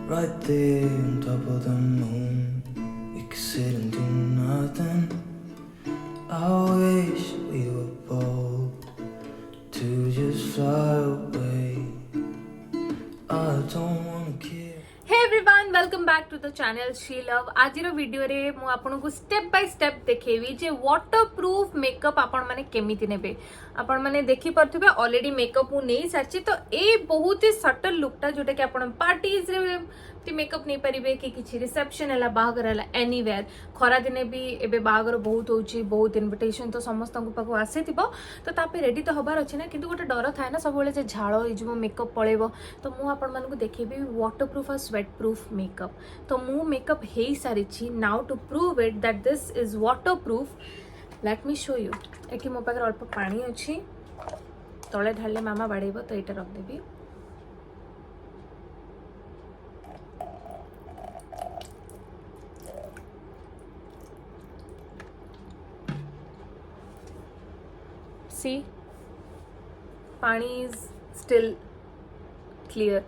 right there on top of the moon. We could sit and do nothing. I wish we were bold to just fly away. I don't wanna care. Hey everyone welcome back to the channel she love आज video रे मु आपन को step by step देखेबी जे waterproof makeup आपण माने केमिति नेबे आपण माने देखि परथिबे ऑलरेडी मेकअप मु नै सारची तो ए बहुत ही सटल लुकटा जोटा कि आपण पार्टीज रे मेकअप नहीं पारिबे कि किछि रिसेप्शन हला बाहागर हला एनीवेयर खरा दिने भी एबे बाहागर बहुत होची बहुत इनविटेशन तो समस्त को पाको आसेतिबो तो तापे रेडी तो हबार अछि ना किंतु गोटे डर थाए ना सब बेले जे झाळो इ जो मेकअप पळेबो तो मु आपण मानको देखेबी वाटर प्रूफ और स्वेट प्रूफ मेकअप तो मु मेकअप हेई सारिछि now to prove it that this is waterproof let me show you एठी मो पाकर अल्प पानी अछि तळे ढाले मामा बाड़ेबो तो एटा रख देबी see pani is still clear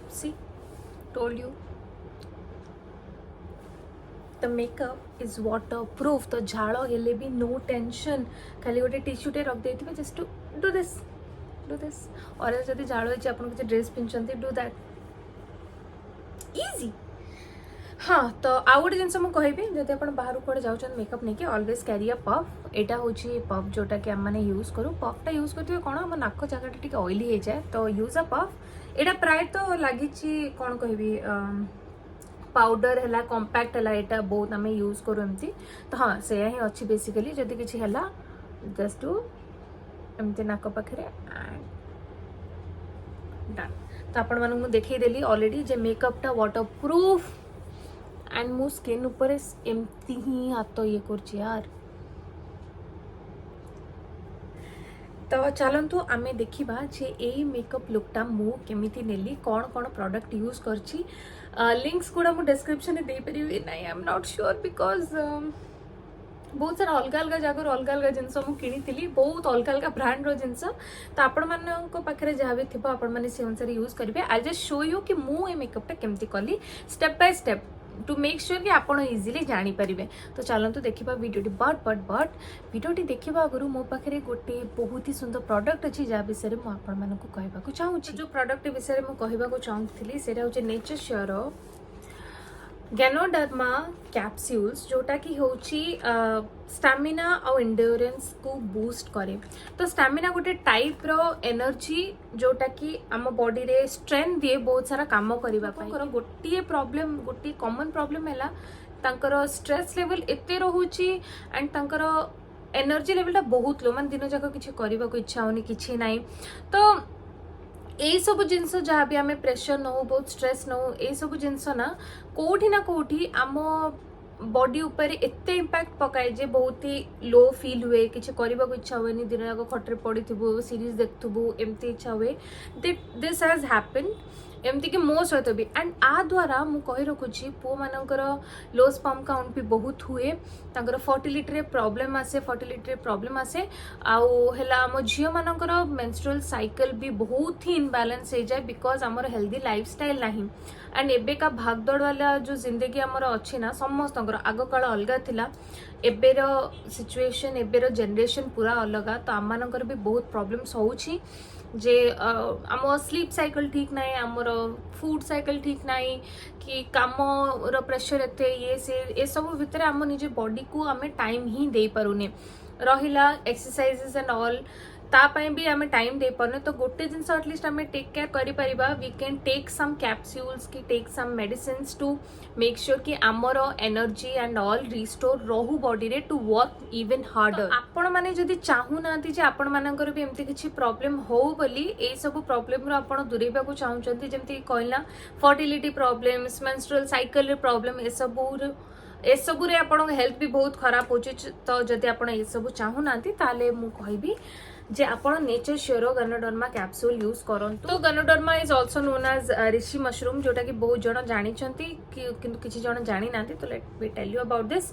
see told you the makeup is waterproof तो झाड़ो हेले भी no tension खाली गोटे टिश्यू टे रख देथिबे just to do this और जदि झाड़ होइछि आपन के ड्रेस पिनचंती डू दैट इजी हाँ तो आउ गोटे जिनस मुझे कहबी जदि आप बाहर कड़े जाऊँ मेकअप नहीं ऑलवेज कैरी अ पफ एटा होची पफ जोटा कि आम मैंने यूज करूँ पफटा यूज करते कौन आम नाक जगह टी ऑयली हो जाए तो यूज अ पफ एटा प्राय तो लगी कौन कहबी पाउडर है कंपैक्ट है एटा बहुत आम यूज करूँ एमती तो हाँ से ही अच्छी बेसिकली जदि किसी है जस्ट टू एमती नाक पाखे डन तो आपण मानू देखदेली ऑलरेडी जे मेकअपटा वाटर प्रूफ एंड मो स्किन ऊपर एमती ही हाथ ये कर यार तो चलतु आमे देखिबा जे ए मेकअप लुकटा मु केमिति नेली कौन कौन प्रोडक्ट यूज करछि लिंक्स गुड़ा मु डिस्क्रिप्शन में दे परिबी नहीं I am not sure because बहुत सारा अलग अलग जगह अलग अलग जिनस मुझे बहुत अलग अलग ब्रांड जिनस तो आपण पाखे जहाँ भी थी आपण मैंने से अनुसार यूज करेंगे आई जस्ट शो यू कि मुझे मेकअपटा केमती कली step by step to make sure कि आप इजिली जानीपारे तो चलतु देखा वीडियो बट वीडियो देखा आगु मो पाखे गोटे बहुत ही सुंदर प्रोडक्ट अच्छी जहाँ विषय में आपको कहवाक चाहूँगी जो प्रोडक्ट विषय में कहवाक चाहूँगी से हूँ नेचर श्योर गैनोडर्मा कैप्सूल्स जोटा कि होची स्टैमिना और एंड्योरेंस को बूस्ट करे तो स्टैमिना गोटे टाइप रो एनर्जी जोटा कि आम बॉडी रे स्ट्रेंथ दिए बहुत सारा काम करबा पई गोटे प्रॉब्लम गोटे कॉमन प्रॉब्लम हैला तांकर स्ट्रेस लेवल एते रहूची एंड तांकर एनर्जी लेवलटा बहुत लो मान दिन जाक किछि करबा को इच्छा होनी किछि नाही तो ए सब जिनस जहाँ भी आम प्रेशर नौ बहुत स्ट्रेस नौ ए सब जिनस ना कौटी आम बॉडी ऊपर एते इम्पैक्ट पकाए जे बहुत ही लो फील हुए किसी करने को इच्छा हुए दिन जाक खटे पड़ी सीरीज देखु एमती इच्छा हुए दिस हैज हैपेंड एमती कि मो सहित भी एंड आ द्वारा मु कही रखुची पु मानकर लो स्पर्म काउंट भी बहुत हुए तांकर फर्टिलिटी प्रॉब्लम आसे आउ है आम झील मानकर मेंस्ट्रुअल साइकिल भी बहुत ही इनबैलेंस हो जाए बिकॉज आमर हेल्दी लाइफस्टाइल नहीं एंड एबेका भागदौड़ वाला जो जिंदगी आमर अच्छी ना समस्त आग काल अलग थिला एबेर सिचुएशन एबेर जनरेशन पूरा अलग तो आम मानकर भी बहुत प्रॉब्लम्स होउछि जे आम स्लीप साइकिल ठीक ना आमर फूड साइकिल ठीक ना कि काम प्रेशर एते ये से ए सब भितर आम निजे बॉडी को आम टाइम ही दे पारुने रहिला एक्सरसाइजेस एंड ऑल तापाई भी आम टाइम दे पारने तो गोटे जिनस एटलिस्ट आम टेक केयर करि परिबा we can take some capsules की take some medicines to make sure कि आमर एनर्जी एंड ऑल रिस्टोर रहू बॉडी रे टू वर्क इवन हार्डर आपण माने जदि चाहू नांती जे आपण मानकर भी एमती किछि प्रॉब्लम हो बोली ए सब प्रॉब्लम रो आपण दूरेबा को चाहउचंती जेमती कहला फर्टिलिटी प्रॉब्लम्स मेंस्ट्रुअल साइकिल रे प्रॉब्लम ए सब रे आपण हेल्थ भी बहुत खराब हो तो जदि आपण ए सब चाहू नांती ताले मु कहबी जे आपण nature sure ganoderma capsule use करंतु। तो ganoderma is also known as rishi mushroom, जोटा कि बहुत जण जानिचंती किंतु किछि जण जानि नांती। तो let me tell you about this.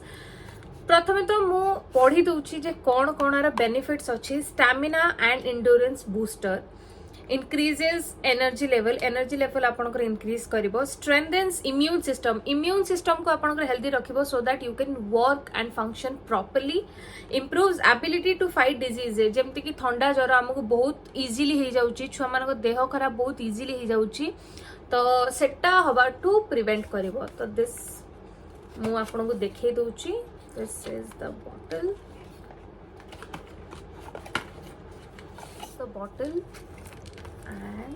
प्रथमे तो मु पढ़ी दूची जे कौन कौन बेनिफिट्स अच्छी। Stamina and endurance booster, increases energy level आपनकर increase करिवो, strengthens immune system को आपनकर healthy रखिवो so that you can work and function properly, improves ability to fight disease, जेमति कि ठंडा ज्वर हमको बहुत easily हे जाउची, छुआ मानको देह खराब बहुत easily हे जाउची, तो सेटा हवा टू प्रिवेंट करिवो। तो दिस मु आपनको देखै दोची। This is the bottle and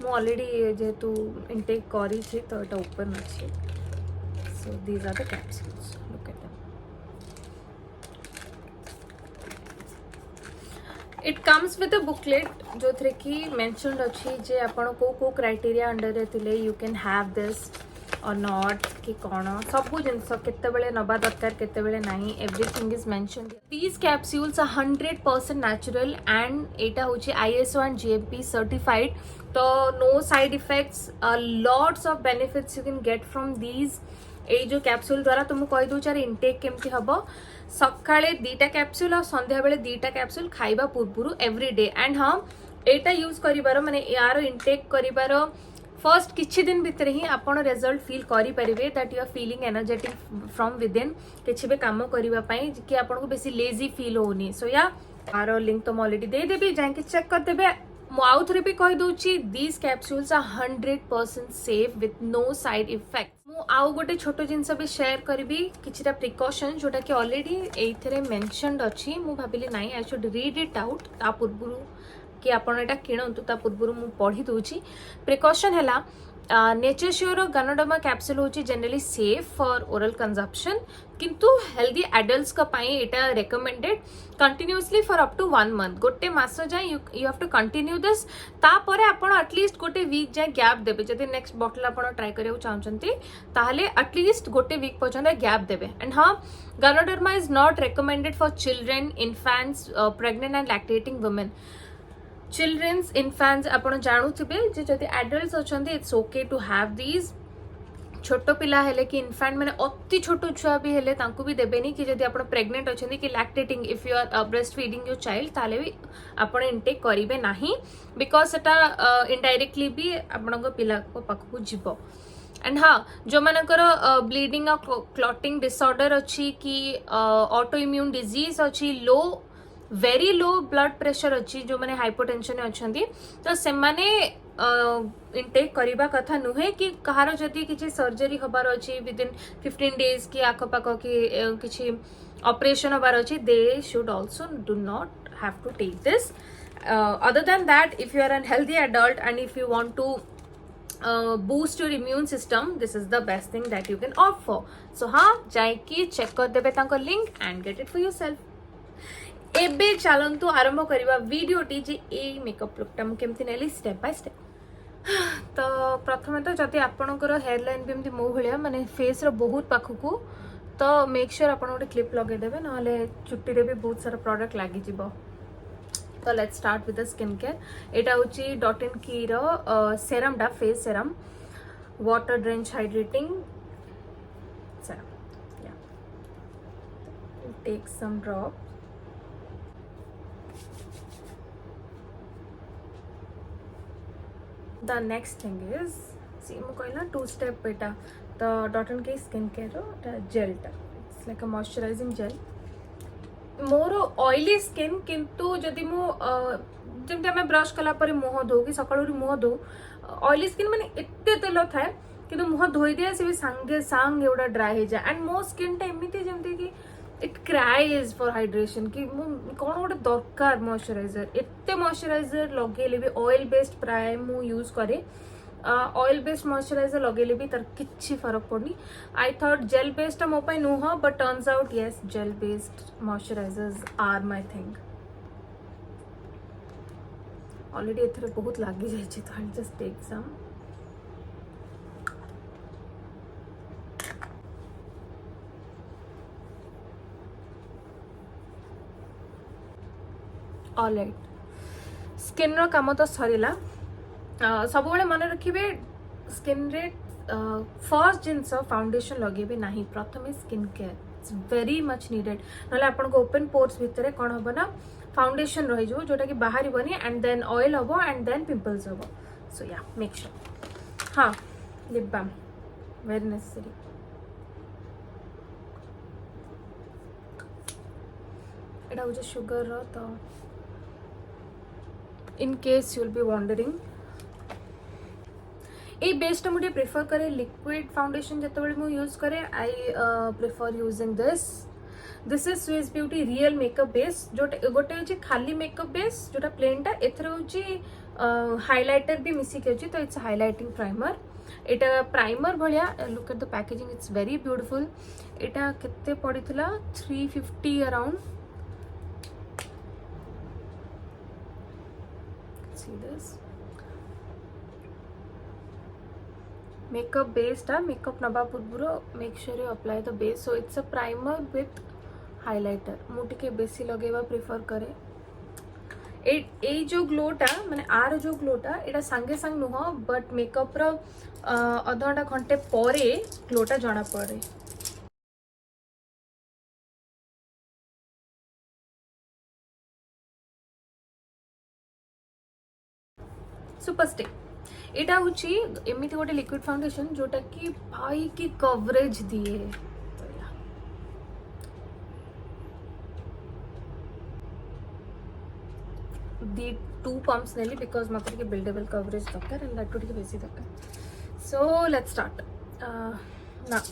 मु ऑलरेडी जेहेतु इनटेक करी छी तो एटा ओपन अछि। So these are the capsules, look at them. It comes with a booklet जो थरे की मेंशनड अछि जे आपण को क्राइटेरिया अंडर रे थिले you can have this or not कि कौन सब जिनस केतेबेले नबा दरकार केतेबेले नहीं, everything is mentioned. These capsules are 100% natural and एटा होची ISO एंड GMP सर्टिफाइड। तो no side effects, lots of benefits you can get from these. ए जो कैप्सूल द्वारा तुम कहि दउ चार इनटेक केमती हबो, सकाळे 2टा कैप्सूल और संध्या बेले 2टा कैप्सूल खाइबा पूर्वरु एवरी डे। एंड हां एटा यूज करिबारो माने यार इनटेक करिबारो फर्स्ट किछि दिन भितर ही आपण रिजल्ट फील करि परिबे that you are feeling energetic from within, किछि बे काम करिबा पई कि आपण को बेसी लेजी फील होनी। सो या आरो लिंक तो ऑलरेडी दे देबी, जाय के चेक कर देबे। मु आउ थरे भी कहि दोची these capsules are 100% safe with no side effect. मु आउ गोटे छोटो जिंस भी शेयर करबी किछिटा प्रिकॉशन जोटा कि ऑलरेडी एथरे मेंशनड अछि। मु भाबिली नाही I should read it out ता पूर्वरु कि आपण एटा किणंतु ता पूर्वरु मु पढ़ी दोची। प्रिकॉशन हैला नेचर श्योर गनोडर्मा कैप्सूल होची generally safe for oral consumption, किंतु हेल्दी एडल्ट्स का पाई एटा recommended continuously for up to 1 month. गोटे मास जाय you have to continue this. ता परे आपण एटलीस्ट गोटे वीक जाय गैप देबे। जदि नेक्स्ट बॉटल आपण ट्राई करियो चाहचंती ताहले एटलीस्ट गोटे वीक पर्यंत गैप देबे। एंड हां ganoderma is not recommended for children, infants, pregnant and lactating women. Childrens infants आपण जानुथिबे जे जदि एडल्ट्स अछंती it's okay to have these. छोटो पिला हेले कि इन्फेंट माने अति छोटो छुआ भी हेले तांको भी देबेनी कि जदि आपण प्रेग्नेंट अछंती कि lactating if you are breast feeding your child ताले भी आपण इनटेक करिवे नाही, बिकॉज सेटा इनडायरेक्टली भी आपण को पिला को पाखु जिवो। एंड हाँ जो मानकर ब्लीडिंग और क्लॉटिंग डिसऑर्डर अच्छी कि ऑटो इम्यून डिजीज अच्छी, लो वेरी लो ब्लड प्रेशर अच्छी, जो मैंने हाइपोटेंशन अच्छी तो से माने इनटेक करबा कथा नुहे कि कहार जदि किसी सर्जरी हबार अच्छी विदिन 15 डेज कि आखपाख कि किसी ऑपरेशन हबार अच्छी, they should also do not have to take this. Other than that if you are an healthy adult and if you want to boost your immune system, this is the best thing that you can opt for. So हाँ जाइकी check कर देबे तांको link and get it for yourself। एबे चलंतु आरंभ करिबा video T जे ए makeup look टा मु केमति नेली step by step. तो प्रथमे तो जति आपनकर हेयर लाइन भी एमति मो भलिया माने फेस रो बहुत पाखकु, तो मेक श्योर आपन ओटे क्लिप लगे देबे, नहले चुट्टी रे भी बहुत सारा प्रोडक्ट लागि जिवो। तो let's start with the skin care. एटा होची डॉट इन की रो serum the face serum, water drench hydrating serum. Yeah take some drop. The next thing is see मु कहला 2 स्टेप एटा। तो Dot n Key skin care रो gel टा it's like a moisturising gel. More oily skin किंतु जदि मु जमते आम ब्रश कला पर मुह धो कि सकाळु मुह धो, ऑयली स्किन माने एते तेल थाए किंतु मुह धोई दिया से भी सांगे सांग एवडा ड्राई हो जाए। एंड मो स्किन टा एमिति जमते कि इट क्राइज फॉर हाइड्रेशन कि कौन गोटे दरकार मॉइस्चराइजर। एते मॉइस्चराइजर लगेले भी ऑयल बेस्ड प्राय मु यूज करे, ऑयल बेस्ड मॉइस्चराइजर लगेले भी तार किछि फरक पड़नी। आई थॉट जेल बेस्ड मो पाई नुह, but turns out yes gel based moisturisers are my thing. Already एथरे बहुत लागी जाय छी, तो I just take some. Alright skin रो काम तो सरीला सब बेले मन रखिए स्किन रे फर्स्ट जिनस फाउंडेशन लगेबे नहीं प्रथम skin care it's very much needed ना आपन को ओपन पोर्स भितर कौन हम ना फाउंडेशन रही जो जोटा कि बाहर बनी एंड देन ऑयल हम एंड देन पिंपल्स हम सो या मेक श्योर हाँ लिप बाम वेरी नेसेसरी एटा हो शुगर रो तो in case you will be wondering ये बेसटा मुझे प्रिफर करे लिक्विड फाउंडेशन जिते मुझे यूज करे I prefer using this is Swiss beauty real makeup base जो गोटे हूँ खाली मेकअप बेस जोटा प्लेनटा एथर हूँ हाइलाइटर भी मिसिक अच्छी तो it's highlighting primer Etah primer Bhaya look at the packaging it's very beautiful एटा केते पड़ीथिला 350 around see this makeup base टा मेकअप नबा पूर्व make sure you apply the base so it's a primer with highlighter मुझे बेसी लगेवा prefer करे ए जो ग्लोटा माने are जो ग्लोटा एटा संगे संग नुह बट मेकअप रो अध घंटा घंटे परे ग्लोटा जना पड़े सुपर स्टे एटा हूँ एमती गोटे लिक्विड फाउंडेशन जोटा कि भाई की कवरेज दिए दी 2 pumps नेली बिकॉज मत बिल्डेबल कवरेज दरकार एंड दैट टे बेसी दरकार सो लेट्स स्टार्ट ना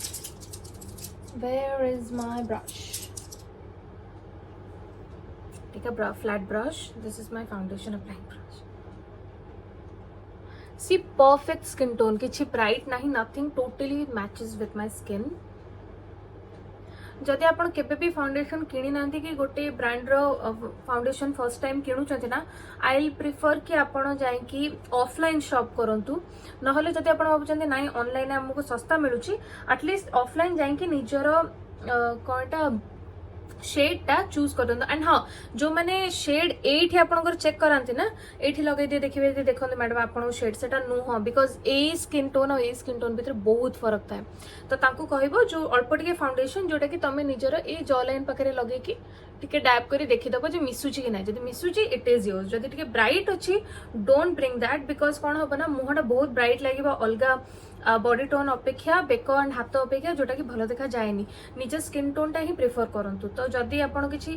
where is my brush take a flat brush this is my foundation applying brush सी परफेक्ट स्किन टोन किछि ब्राइट नहीं nothing totally matches with my skin जदि आपण केबे भी फाउंडेशन किनी नांती कि गोटे ब्रांड रो फाउंडेशन फर्स्ट टाइम किणुचंती ना आई विल प्रिफर कि आपण जाय कि ऑफलाइन शॉप करंतु नहले जदि आपण भाबुचंती नाही ऑनलाइन हमको सस्ता मिलुची एटलीस्ट ऑफलाइन जाय कि निजर कोनटा शेड टा चूज कर एंड हाँ जो मैंने शेड एठी आपनकर चेक करांती ना एठी लगे दे देखिबे जे देखंते मैडम आपन शेड सेटा नुह बिकॉज ए स्किन टोन और ए स्किन टोन भीतर बहुत फरक थाए तो तांको कहबो जो अल्प टिके फाउंडेशन जोटा कि तमे निजर ए जॉ लाइन पाखरे लगे कि टिके डैप करी देखि दबो जे मिसुची कि नै जदि मिसुची इट इज योर्स जदि टिके ब्राइट अछि डोंट ब्रिंग दैट बिकॉज कोन होबना मुहटा बहुत ब्राइट लागिबा अलगा बॉडी टोन अपेक्षा बेक एंड हाथ अपेक्षा जोटा कि भल देखा जाएनी निज स्किन टोन टा ही प्रिफर करंतु तो जदि आपण किछि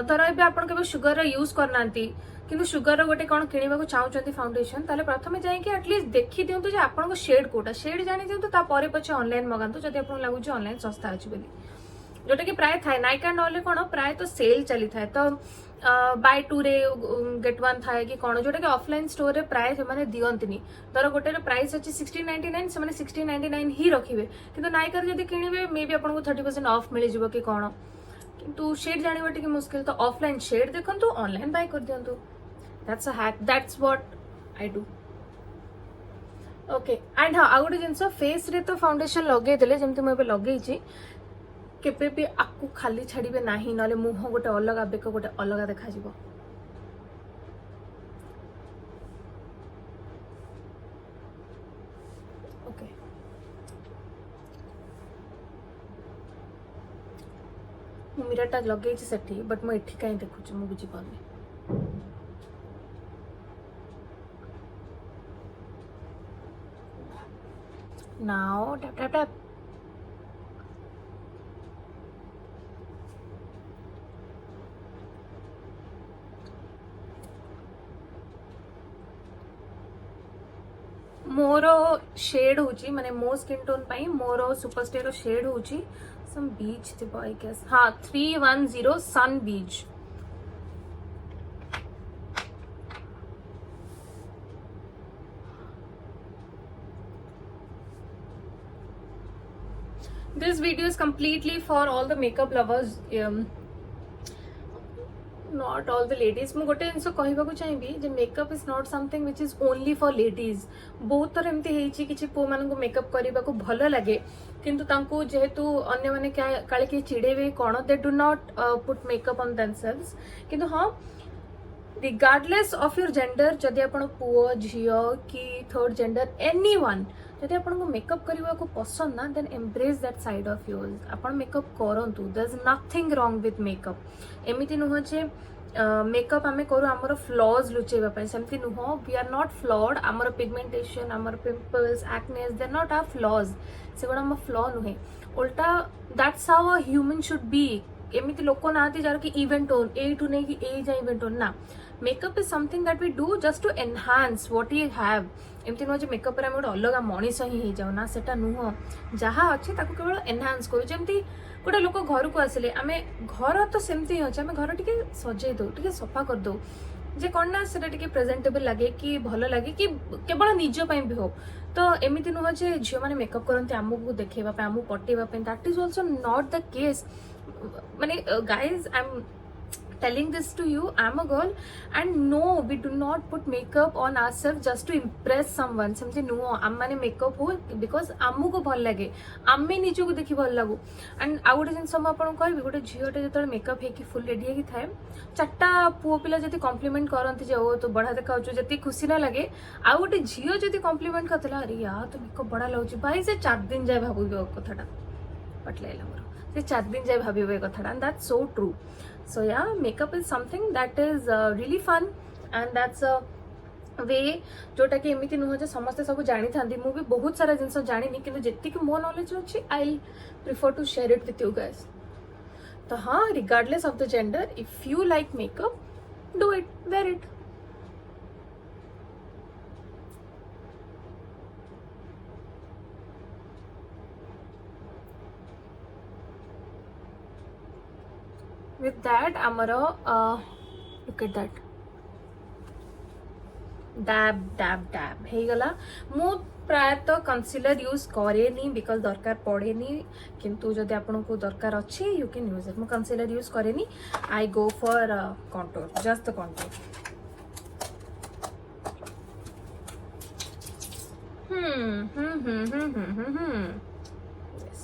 धर एबे आपण केबे शुगर यूज करनांती किंतु शुगर गोटे कौन किणवा को चाहते फाउंडेशन ताले प्रथमे जाइए एटलीस्ट देखी दिंतु जे आपण शेड कोटा शेड जानी दिंतु ता परे पछे ऑनलाइन मगांतु जदि आपण लागुची ऑनलाइन सस्ता अछि बोली जोटा कि प्राय थाए नाइका नले कोन प्राय तो सेल चली थाए तो बाय 2 रे गेट 1 थाए कि कोन जोटा कि ऑफलाइन स्टोर रे प्राय से माने दियंतिनी धर गोटे रे प्राइस अछि 1699 से माने 1699 ही रखिबे किंतु नाइका रे जदि किनिबे मे बी आपण को 30% ऑफ मिल जिवो कि कोन किंतु शेड जानिबा टिके मुश्किल तो ऑफलाइन शेड देखंतु ऑनलाइन बाय कर दियंतु that's a hack that's what I do okay and हाँ आ गोटे जिनस फेस रे तो फाउंडेशन लगे देले जेमति म एबे लगेई छी केबे भी आपको खाली छाड़िबे नाही नले मुह गोटे अलग बेक गोटे अलग देखा जिवो ओके मु मिररटा लगे छी सेठी बट म एठी काई देखु छी मु बुझी पानी नाउ टैप टैप टैप मोर शेड होची माने मो स्किन टोन पाई मोर सुपर स्टे रो शेड होची सम बीच थिबो आई गेस हां 310 सन बीच this video is completely for all the makeup lovers not all the ladies मु गोटे जिनस कहबा चाहिए जे makeup is not something which is only for ladies बहुत थर एमती हेची किछि पो मान को मेकअप करबा को भलो लागे किंतु तांको जेहेतु अन्य माने काले के चिड़ेबे कोन they do not put makeup on themselves किंतु हां रिगार्डलेस ऑफ योर जेंडर जदि आपण पुओ झियो कि थर्ड जेंडर एनी वन जदि आपको मेकअप करने को पसंद ना then embrace that side of yours आपण मेकअप करंतु there is nothing wrong with makeup एमिति नुह जे मेकअप आम करूँ आमर फ्लॉज लुचेबा सेमती नुह वी आर नॉट फ्लॉड आमर पिगमेंटेशन आमर pimples acnes they not are flaws से गुड़ा आम फ्लॉ नुहे उल्टा that's how a human should be एमती लोक ना जार कि इवेंट ओन एठू नहीं कि ए जा इवेंट ओन ना makeup is something that we do just to enhance what you have एमती नुह मेकअप रे गोटे अलग मनीष ही जाऊ ना सेटा नुह जहाँ अच्छे केवल एनहांस करूँ जमी गोटे लोक घर को आसिले आम घर तो सेमती ही अच्छे आम घर टे सजे दो टे सफा कर दो जे कौन ना सेटा टे प्रेजेंटेबल लगे कि भल लगे कि केवल निज भी हो तो एमती नुह जे झील मैंने मेकअप करते आमको देखा आमको Patewa that is also not the case माने guys I'm telling this to you I'm a girl and no we do not put makeup on ourselves just to impress someone समझे नुह आम मैंने मेकअप हो बिकज आमको भल लगे आमे निजको देखी भल लगू एंड आउ गोटे जिन आपको कहबी गोटे झीलटे जो मेकअप होगी फुल रेडी होगी थाए चार्टा पुओ पिला जब कम्प्लीमेंट करती जे ओ तो बढ़ा देखा जी खुशी ना लगे आउ गोटे झील जब कम्प्लीमेंट करता अरे यार तो मेकअप बढ़ा लगुच भाई से 4 दिन जाए भाव कथाटा पटलाइला मोर से 4 दिन जाए भाव ये कथा and that's so true so yeah makeup is something that is really fun and that's a way जोटा कि एमती नुह जे समस्ते सब जानी था मुझे बहुत सारा जिन जानी कि जी मो नॉलेज अच्छी I prefer to share it with you guys तो हाँ regardless of the gender if you like makeup do it wear it with that amara look at that dab हे गला मु प्रायतः कंसीलर यूज करेनी बिकॉज दरकार पड़ेनी किंतु जदि आपन को दरकार अच्छी यू कैन यूज इट मु कंसीलर यूज करेनी I go for contour just the contour yes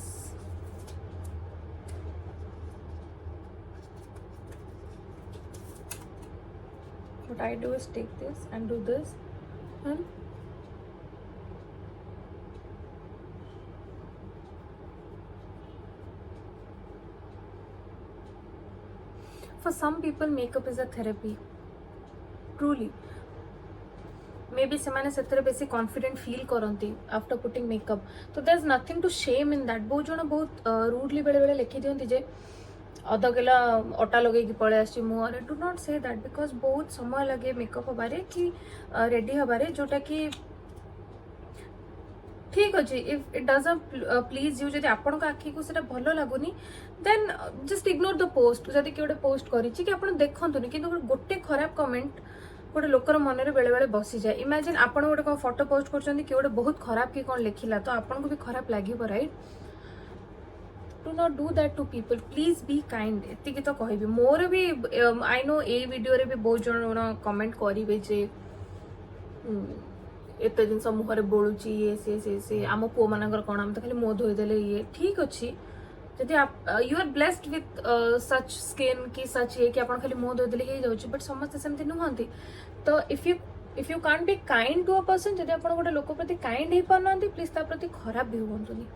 what I do is take this and do this and for some people makeup is a therapy truly maybe semane settere besi confident feel करंती after putting makeup so there's nothing to shame in that बहुत जण बहुत rudely बेले बेले लिखि दियंती जे अध kilo अटा लगे पड़े आसी मुहर do not say that because बहुत समय लगे मेकअप हबारे कि रेडी हबारे जोटा कि ठीक अच्छे if it doesn't please you जब आपण आखि को सेटा भल लगुनी then just ignore the post जब किए गोटे पोस्ट करी कि आप देखुनी कि गोटे खराब कमेंट गोटे लोकर मन में बेले बेले बसी जाए इमेजिन आप गोटे कौन फोटो पोस्ट कर गोटे बहुत खराब कि कौन लिखिला तो आपको भी खराब लगे right do not do that to people please be kind एति तो कहबी मोर भी आई नो ए वीडियो रे भी बहुत जन कमेंट करेंगे जे एत जिन मुहर बोलूची ये से आम पु मान कौन आम तो खाली मुह धोईदे ये ठीक अच्छे जदि आप you are blessed with such skin कि सच ये कि आप खाली मुह धोईदे हो जाऊँ बट समस्ते सेमती नुहति तो if you can't be kind to a person जदि आप गोटे लोक प्रति काइंड हो पार प्लीज ता प्रति खराब भी हुंतुनी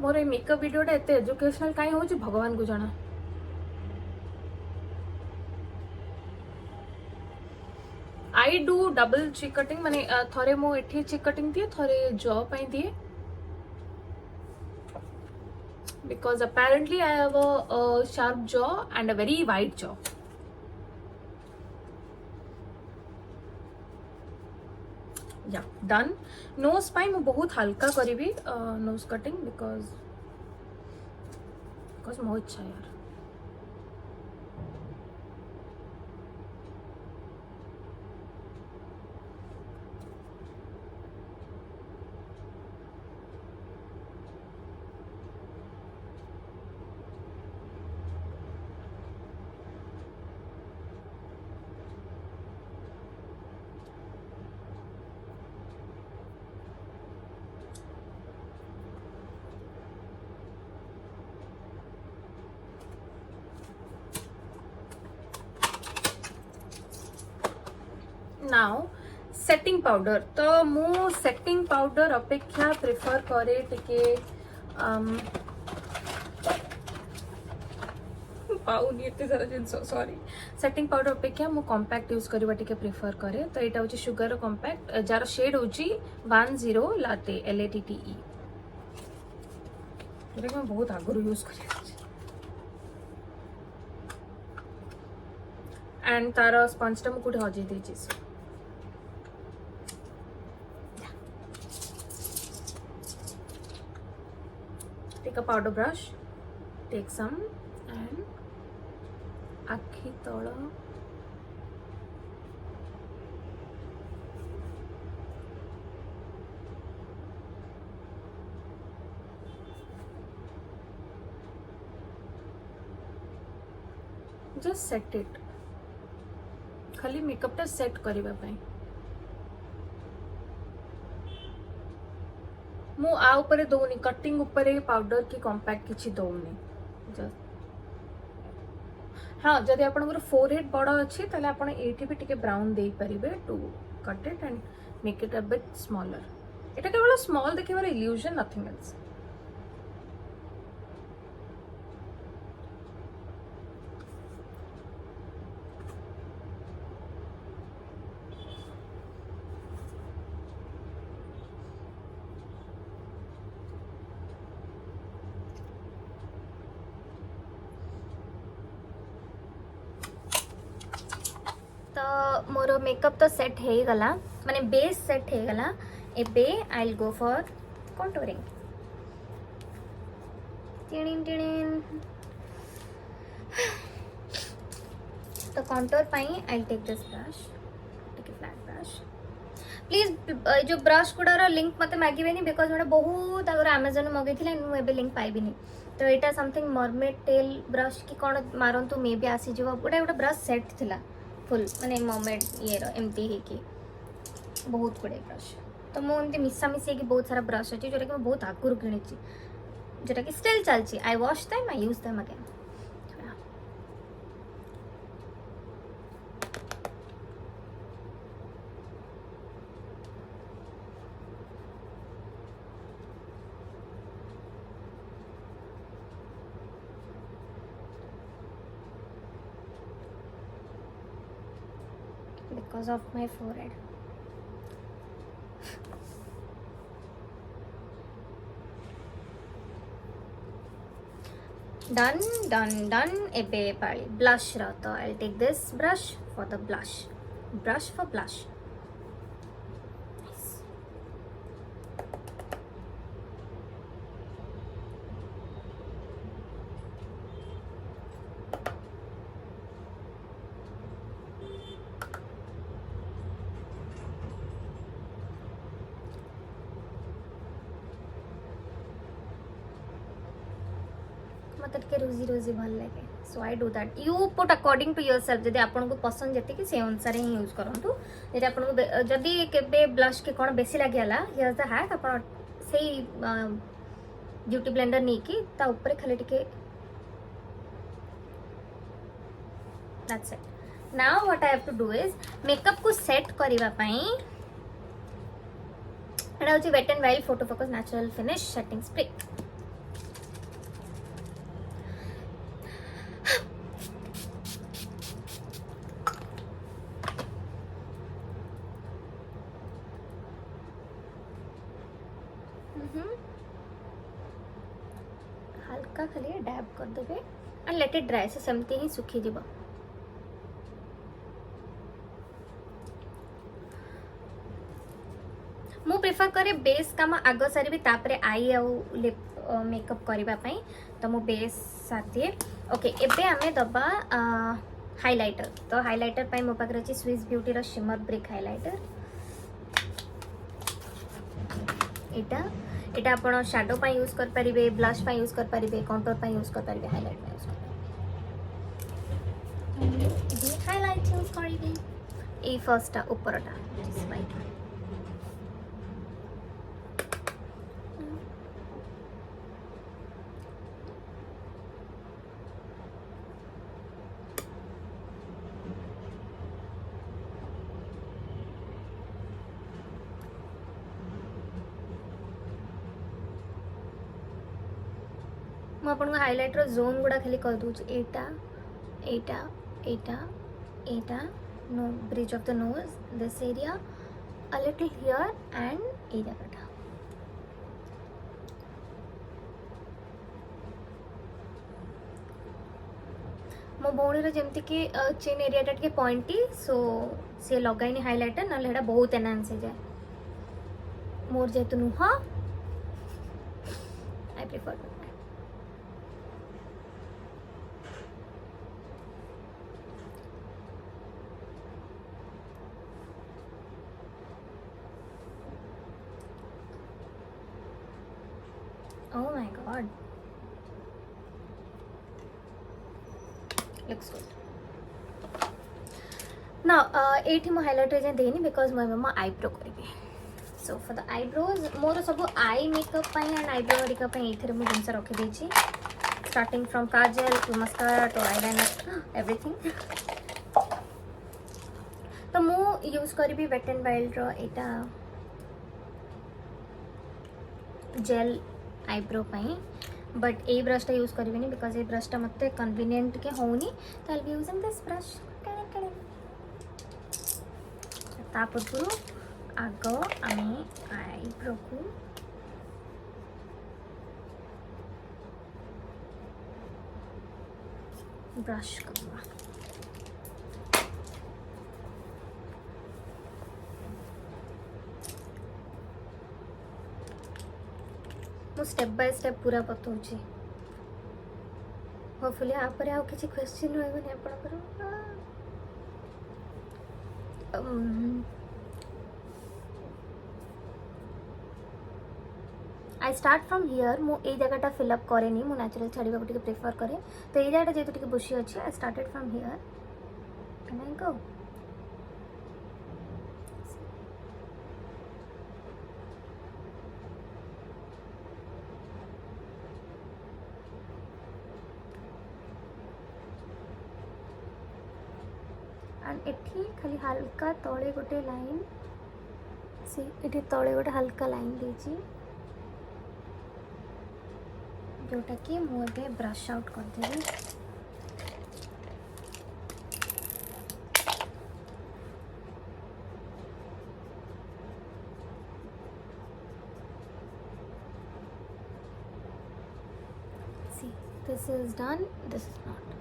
मोर ए मेकअप वीडियोटा एते एजुकेशनल काई हो भगवान को जाना आई डू डबल चिक कटिंग माने थरे मो एठी चिक कटिंग दिए थरे जॉ पई दिए because apparently I have a sharp jaw and a very wide jaw yeah done nose पाई मैं बहुत हल्का करी nose cutting because मो इच्छा यार नाउ सेटिंग पाउडर तो मु सेटिंग पाउडर अपेक्षा प्रिफर करे टिके पाऊनी एते सारा जिनस सॉरी सेटिंग पाउडर अपेक्षा मु कॉम्पैक्ट यूज करबा टिके प्रिफर करे तो एटा होची शुगर कॉम्पैक्ट जार शेड होची 10 लाटे LATTE जोटा मैं बहुत आगुरी यूज करी एंड तार स्पंजटा मु कोठे हजे देछि take a powder brush, take some and आखि तल जस्ट सेट इट खाली मेकअप टा सेट करबा पई मु आ ऊपर दौनी कटिंग ऊपर पाउडर की कॉम्पैक्ट किछि दौनी जस्ट हाँ जदि आपन फोरहेड बड़ अच्छी ताले आपन एठी भी टिके ब्राउन दे परिबे to cut it and make it a bit smaller एटा केवल स्मॉल देखिबार इल्यूजन नथिंग एल्स तो मोर मेकअप तो सेट हो गला माने बेस सेट हो गला एबे I will go for contouring टिणिन टिणिन तो कंटूर पाई I will take this brush take a flat brush please जो ब्रश गुडार लिंक मते मागिबेनी बिकॉज मोटे बहुत आगर अमेजन मगैथिले मु एबे लिंक पाइबिनी तो एटा समथिंग मर्मेड टेल ब्रश की कोन मारंतु मे बी आसी जीव गोटे गोटे ब्रश सेट थिला फुल माने मर्मेड ये एमती है कि बहुत गुड़े ब्रश तो मुझे मिसामिशी कि बहुत सारा ब्रश अच्छी जोटा कि मैं बहुत आगुरी किणी जोटा कि स्टिल चलती I wash them I use them again because of my forehead. Done. Ebe pali blush ra to I'll take this brush for the blush. Brush for blush. Nice. मतलब के रोजी भल लगे so I do that you put according to yourself जदि आपन को पसंद जति कि से अनुसार ही यूज करंतु जदि आपन को जदि केबे ब्लश के कोन बेसी लागेला हियर द हैक आपन सेही ब्यूटी ब्लेंडर नी की ता ऊपर खाली टिके that's it now what I have to do is makeup को सेट करिवा पई एटा होची wet and wild photo focus natural finish setting spray हल्का खाली डैब कर देबे एंड लेट इट ड्राई से सेमती ही सुखी जीव मु प्रेफर करे बेस काम आग सारी तापरे आई आउ लिप मेकअप करबा पई तो मु बेस साथी ओके एबे हमें दबा हाइलाइटर तो हाइलाइटर पई मो पाकर अछि स्विस ब्यूटी रो शिमर ब्रिक हाइलाइटर एटा आपण शैडो पई यूज कर परिबे ब्लश पई यूज कर परिबे कंटूर पई यूज कर परिबे हाइलाइट पई यूज कर परिबे हाइलाइट यूज करिबे ए फर्स्टटा ऊपरटा दिस वाइट ମୁଁ ଆପଣଙ୍କୁ ହାଇଲାଇଟ୍ର ଜୋନ୍ ଗୁଡ଼ା ଖାଲି କହିଦେଉଛି ଏଇଟା ଏଇଟା ଏଇଟା ଏଇଟା no bridge of the nose this area a little here and ଏଇ ଜାଗାଟା मो भौणी जमती कि चिन एरियाटा टे पॉइंटी सो सी लगाइनी हाइलाइटर ना हेटा बहुत एनहांस हो जाए मोर जेहेतु नुह I prefer oh my god looks good now एठी मो हाइलाइटर जे देनी बिकॉज मो आईब्रो करी सो फॉर द आईब्रोज मोर सब आई मेकअप पाई एंड आईब्रो हरिका पाई एथरे मो जिंस रखी देछि starting from kajal to mascara to eyeliner everything तो मु यूज करी वेट एंड वाइल्ड रो एटा जेल आईब्रो पाई बट ए ब्रशटा यूज करेंगे बिकॉज ये ब्रशटा मत कन्वीनियंट के होनी तो I be using this brush तापूर्व आग आम आईब्रो को ब्रश करवा मु स्टेप बाय स्टेप पूरा बताऊँ होपफुली आप किसी क्वेश्चन रही आपंकर आई स्टार्ट फ्रॉम हियर मु ए जगह फिलअप करे मु नेचुरल छाड़ा को प्रिफर करे तो ये जगह जेहेतु बुशी अच्छे I started from here can I go and एठी खाली हल्का तले गोटे लाइन सी एठी तले गोटे हल्का लाइन देची जोटा कि मुझे ब्रश आउट कर देबी see this is done this is not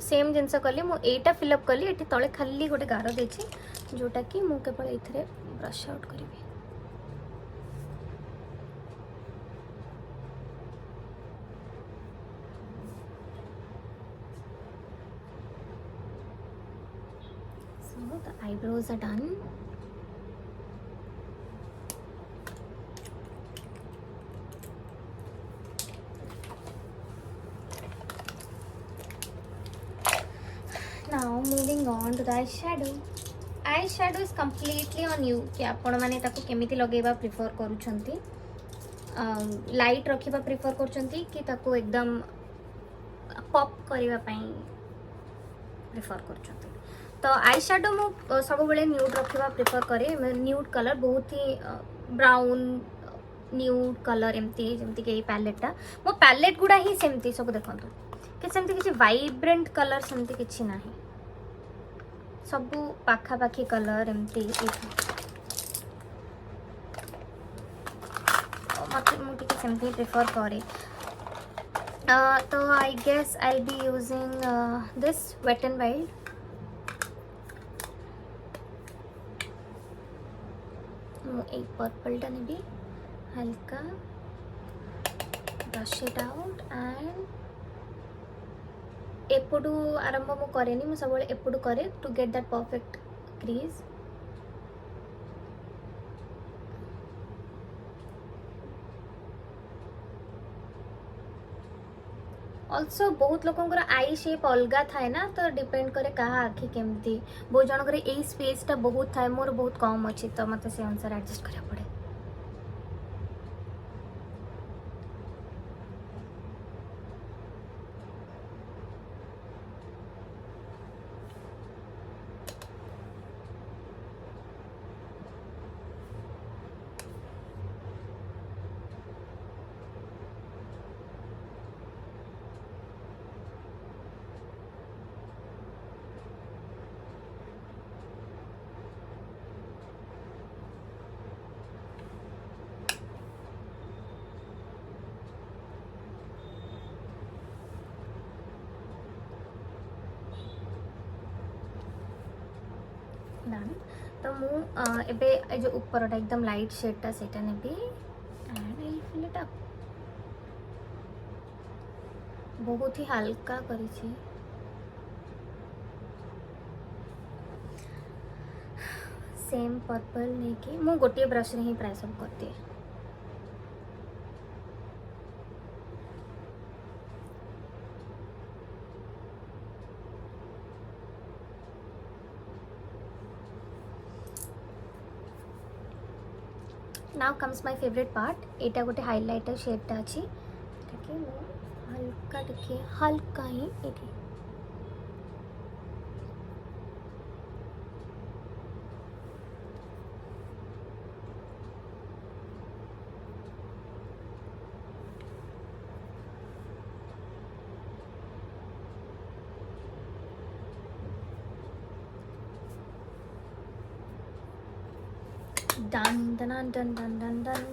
same जिनस कली मुझा फिलअप कली ये तले खाली गोटे गार देछि जोटा कि मु केवल ये ब्रश आउट करी so the eyebrows are done now moving on to the eyeshadow is completely on you कि आपण माने ताको केमिति लगेबा प्रिफर करूछंती लाइट रखिबा प्रिफर करूछंती कि ताको एकदम पॉप करिबा पई प्रिफर करूछंती तो आईशैडो मु सब बेले न्यूड रखिबा प्रिफर करे न्यूड कलर बहुत ही ब्राउन न्यूड कलर एमती जेमती के पैलेटटा मो पैलेट गुडा ही सेमती सब देखंतु कि सेमती किछि वाइब्रेंट कलर सेमती किछि नाही सबू पाखापाखी कलर एमती मत मुझे सेमती प्रिफर करे तो I guess I be using this wet and wild एक पर्पलटा नेबी हल्का ब्रश इट आउट एंड एपटू आरंभ मु करेनी मु सब एपटू करे to get that perfect crease also बहुत लोकंकर आई शेप अलग थाए ना तो डिपेंड करे कहा आखि केमती बहुत जनकर यही स्पेसटा बहुत थाए मोर बहुत कम अच्छी तो मत से अनुसार एडजस्ट करा पड़े डन तो मु एबे ए जो ऊपरटा एकदम लाइट शेडटा सेटा नेबी and I fill it up बहुत ही हल्का करी सेम पर्पल नहीं कि मु गोटे ब्रश रे ही प्राय सब करती है now comes my favourite part एटा गोटे हाइलाइटर शेडटा अछि ताकि मु हल्का ही एठी done done done done done done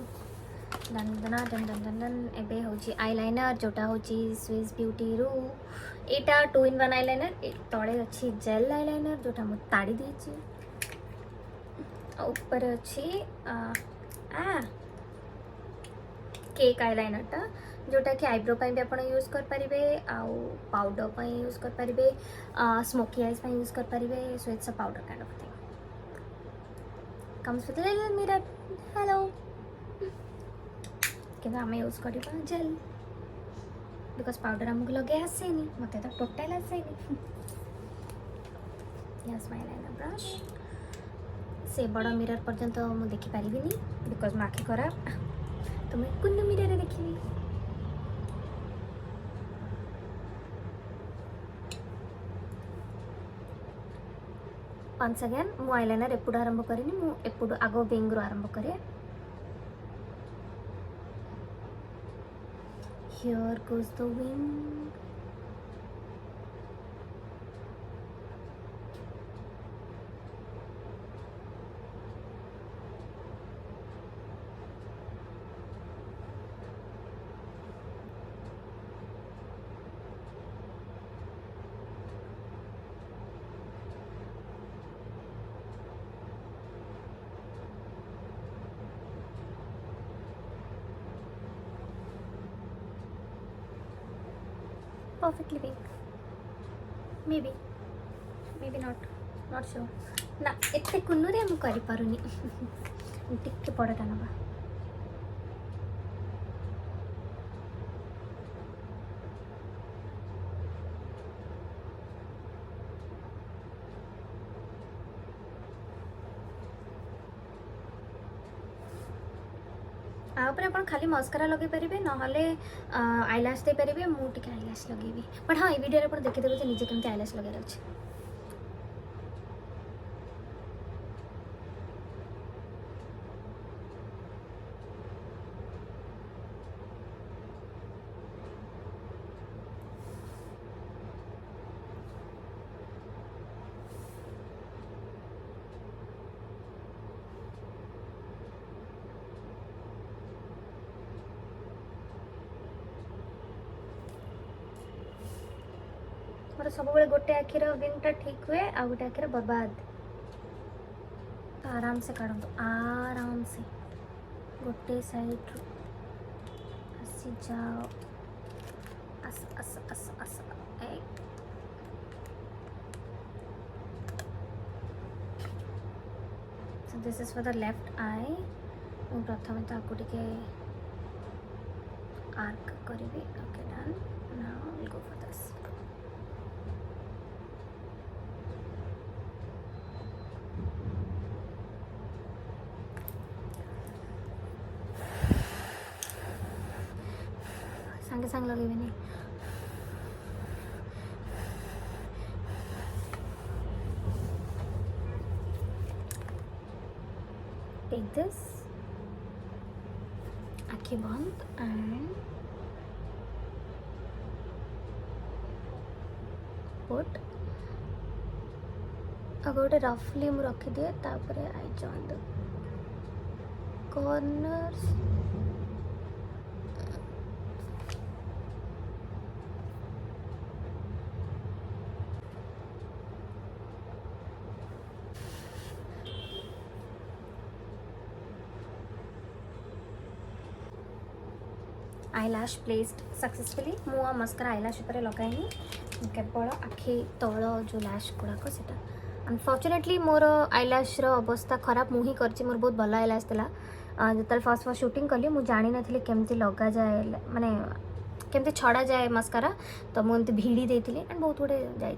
done done done done done done एबे होची आईलाइनर जोटा होची स्विस ब्यूटी रू एटा 2 in 1 आईलाइनर तळे अछि जेल आईलाइनर जोटा मु ताड़ी देछि ऊपर अछि केक आईलाइनर टा जोटा कि आईब्रो पाई भी आपण यूज कर परिबे आउ पाउडर पाई यूज कर परिबे स्मोकी आईज पाई यूज कर परिबे so it's a powder kind of thing comes with a little mirror hello कि आम यूज करवा जेल बिकज पाउडर आमको लगे आसेनी मत तो टोटाल आसेनी यस माय लाइनर ब्रश से बड़ मिरर पर्यंत मु देखि पारिबिनी बिकज मो आखि खराब तो मैं कुन मिरर देखिबी once again मु आईलाइनर एपुड आरंभ करेनी मु एपुड आगो विंग रो आरंभ करे here goes the wing perfectly pink maybe not sure ना एते कुन्नुरे हम करि पारुनी टिके पड़टा नबा आउपर अपन खाली मस्कारा लगे पारे नहले आईलैश दे पारे मु टिके आईलैश लगेबी बट हाँ ये वीडियो अपन देखि देबे जे निजे केमते आईलैश लगे अछि मोर सब बेले गोटे आखिर विंगटा ठीक हुए आ गोटे आखिर बर्बाद तो आराम से काढंतु आराम से गोटे साइड आसी जाओ अस अस अस अस so this is for the left eye मु प्रथम ताको टिके आर्क करिबी okay done now will go for this संगे संग लगेबे नहीं take this आँखें बंद and put अगर रफली मु रखी दिए तापरे I join the corners eyelash placed successfully मु मस्कारा आईलैश ऊपर लगाइनी केवल आखि तल जो लैश गुड़ाक से अनफॉर्चुनेटली मोर आईलैश अवस्था खराब मुझे कर मोर बहुत भल आईलैश था जो फर्स्ट फर्स्ट शूटिंग कली मुझे जानी नी केमती लगा जाए माने केमती छड़ा जाए मस्कारा तो मुझे भिड़ी देती एंड बहुत गुड़े जाए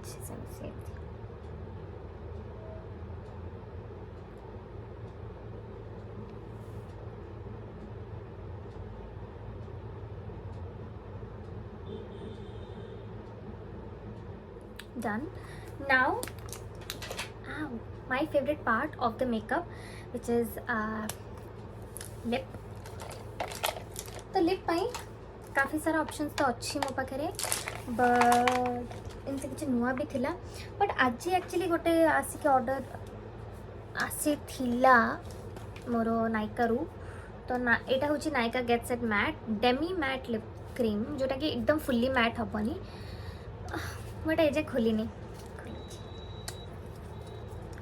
done. Now my favorite part of the makeup which is lip. तो लिप पाई काफ़ी सारा ऑप्शंस तो अच्छी मो पाखे बट इनसे किसी नुआ भी थिला बट आज एक्चुअली गोटे आसिक ऑर्डर आसी थिला मोर नायिका रू तो ना एटा होची Nykaa get set matte demi matte lip cream जोटा कि एकदम फुल्ली मैट हेनी मैं एजे खोलिनी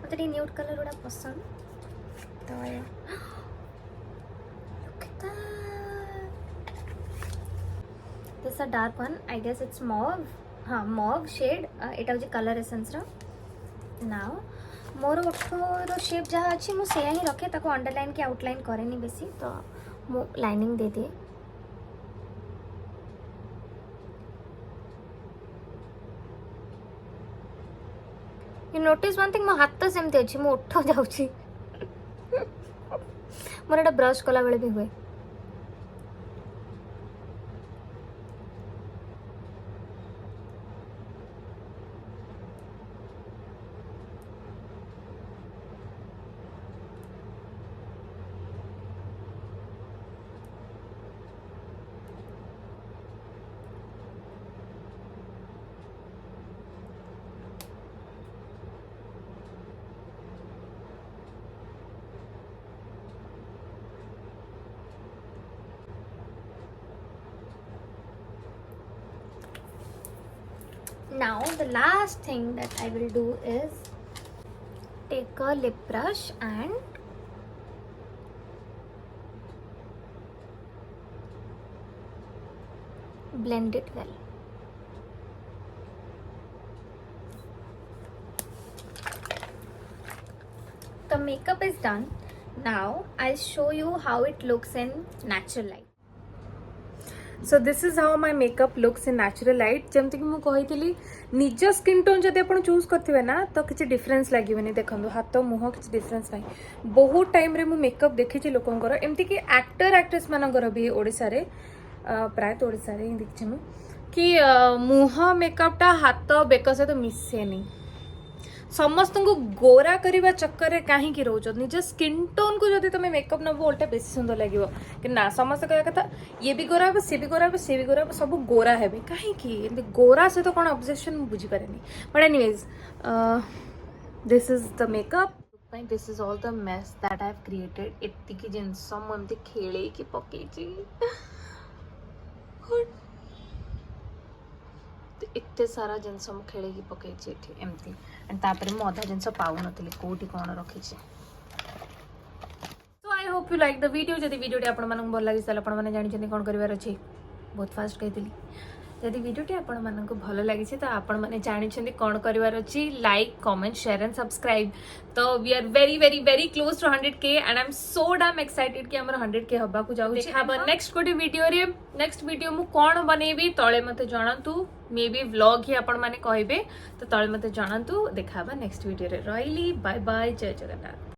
मतलब न्यूड कलर गुड़ा पसंद तो this a dark one I guess it's mauve हाँ मॉव शेड एटा हूँ कलर एसेंस नाउ मोर ओठर शेप जहाँ अच्छी मुझे ही रखे ताको अंडरलाइन की आउटलाइन करेनी बेसी तो मु लाइनिंग दे दिए यू नोटिस वन थिंग मो हाथ तो सेमती अच्छी मो ओठ जाऊँगी मोर एटा ब्रश कला बेले भी हुए Now the last thing that I will do is take a lip brush and blend it well. The makeup is done. Now I'll show you how it looks in natural light. So this is how my makeup looks in natural light जमती कि मुझे कही निज skin tone जब आप choose करेंगे ना तो किसी डिफरेन्स लगे देखो हाथ मुह किसी डिफरेन्स ना बहुत टाइम रे मु मेकअप देखी लोकंर एमती कि एक्टर एक्ट्रेस मानकर भी ओडिशा रे प्रायतः ओडिशा रे देखी मु कि मुह मेकअपटा हाथ बेक सहित मिसेनी समस्त को गोरा करने चक्कर में कहीं रोच निज स्किन टोन को जब तुम मेकअप नब उल्टा बेस सुंदर लगे कि ना समस्त कह कथा ये भी गोरा हे सी भी गोरा हे सी भी गोरा हे सब गोरा हे कहीं गोरा सहित तो कौन ऑब्जेक्शन बुझीपारे but anyways this is the makeup this is all the mess that I have created एतिकी जिनस मुझे खेल पकई एते सारा जिनस मु खेल पकई एमती एंड तापर मु अधा जिनस पाऊ नथली कोठी कोन रखी so I hope you like the video जदि वीडियो आपण मानक भल लागि साल आपण माने जानि जने कोन करिवार अछि बहुत फास्ट कहितली जदि वीडियो आपण मानक भल लागि छै त आपण माने जानि छथि कोन करिवार अछि like comment share and subscribe तो we are very very very close to 100K and I am so damn excited कि हमर 100K हबा को जाउ छै हम नेक्स्ट कोडी वीडियो रे नेक्स्ट वीडियो मु कोन बनेबी तळे मते जणांतु मे बी व्लॉग ही आपण माने कहबे तो तळे मते जणांतु देखाबा नेक्स्ट वीडियो रे रहिली बाय बाय जय जगन्नाथ।